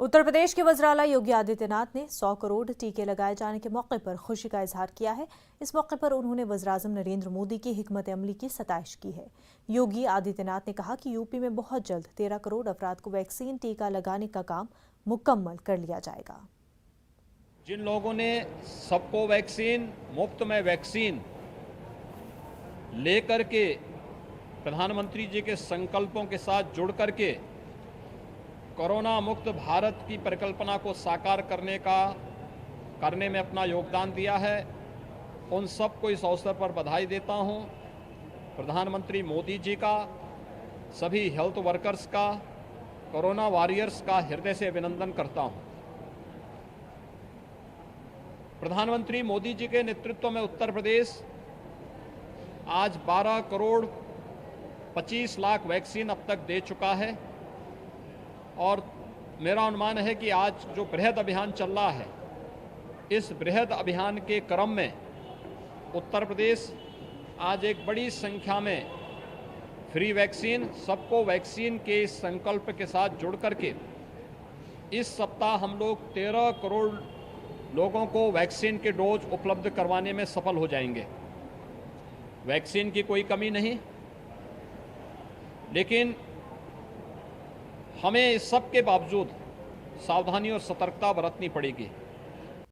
उत्तर प्रदेश के वज़ीर-ए-आला योगी आदित्यनाथ ने 100 करोड़ टीके लगाए जाने के मौके पर खुशी का इजहार किया है। इस मौके पर उन्होंने वज़ीर-ए-आज़म नरेंद्र मोदी की हिकमत अमली की सताइश की है। योगी आदित्यनाथ ने कहा कि यूपी में बहुत जल्द 13 करोड़ अफराद को वैक्सीन टीका लगाने का काम मुकम्मल कर लिया जाएगा। जिन लोगों ने सबको वैक्सीन, मुफ्त में वैक्सीन लेकर के प्रधानमंत्री जी के संकल्पों के साथ जुड़ करके कोरोना मुक्त भारत की परिकल्पना को साकार करने में अपना योगदान दिया है, उन सबको इस अवसर पर बधाई देता हूं। प्रधानमंत्री मोदी जी का, सभी हेल्थ वर्कर्स का, कोरोना वॉरियर्स का हृदय से अभिनंदन करता हूं। प्रधानमंत्री मोदी जी के नेतृत्व में उत्तर प्रदेश आज 12 करोड़ 25 लाख वैक्सीन अब तक दे चुका है और मेरा अनुमान है कि आज जो बृहद अभियान चल रहा है, इस बृहद अभियान के क्रम में उत्तर प्रदेश आज एक बड़ी संख्या में फ्री वैक्सीन, सबको वैक्सीन के इस संकल्प के साथ जुड़ करके इस सप्ताह हम लोग 13 करोड़ लोगों को वैक्सीन के डोज उपलब्ध करवाने में सफल हो जाएंगे। वैक्सीन की कोई कमी नहीं, लेकिन हमें इस सब के बावजूद सावधानी और सतर्कता बरतनी पड़ेगी।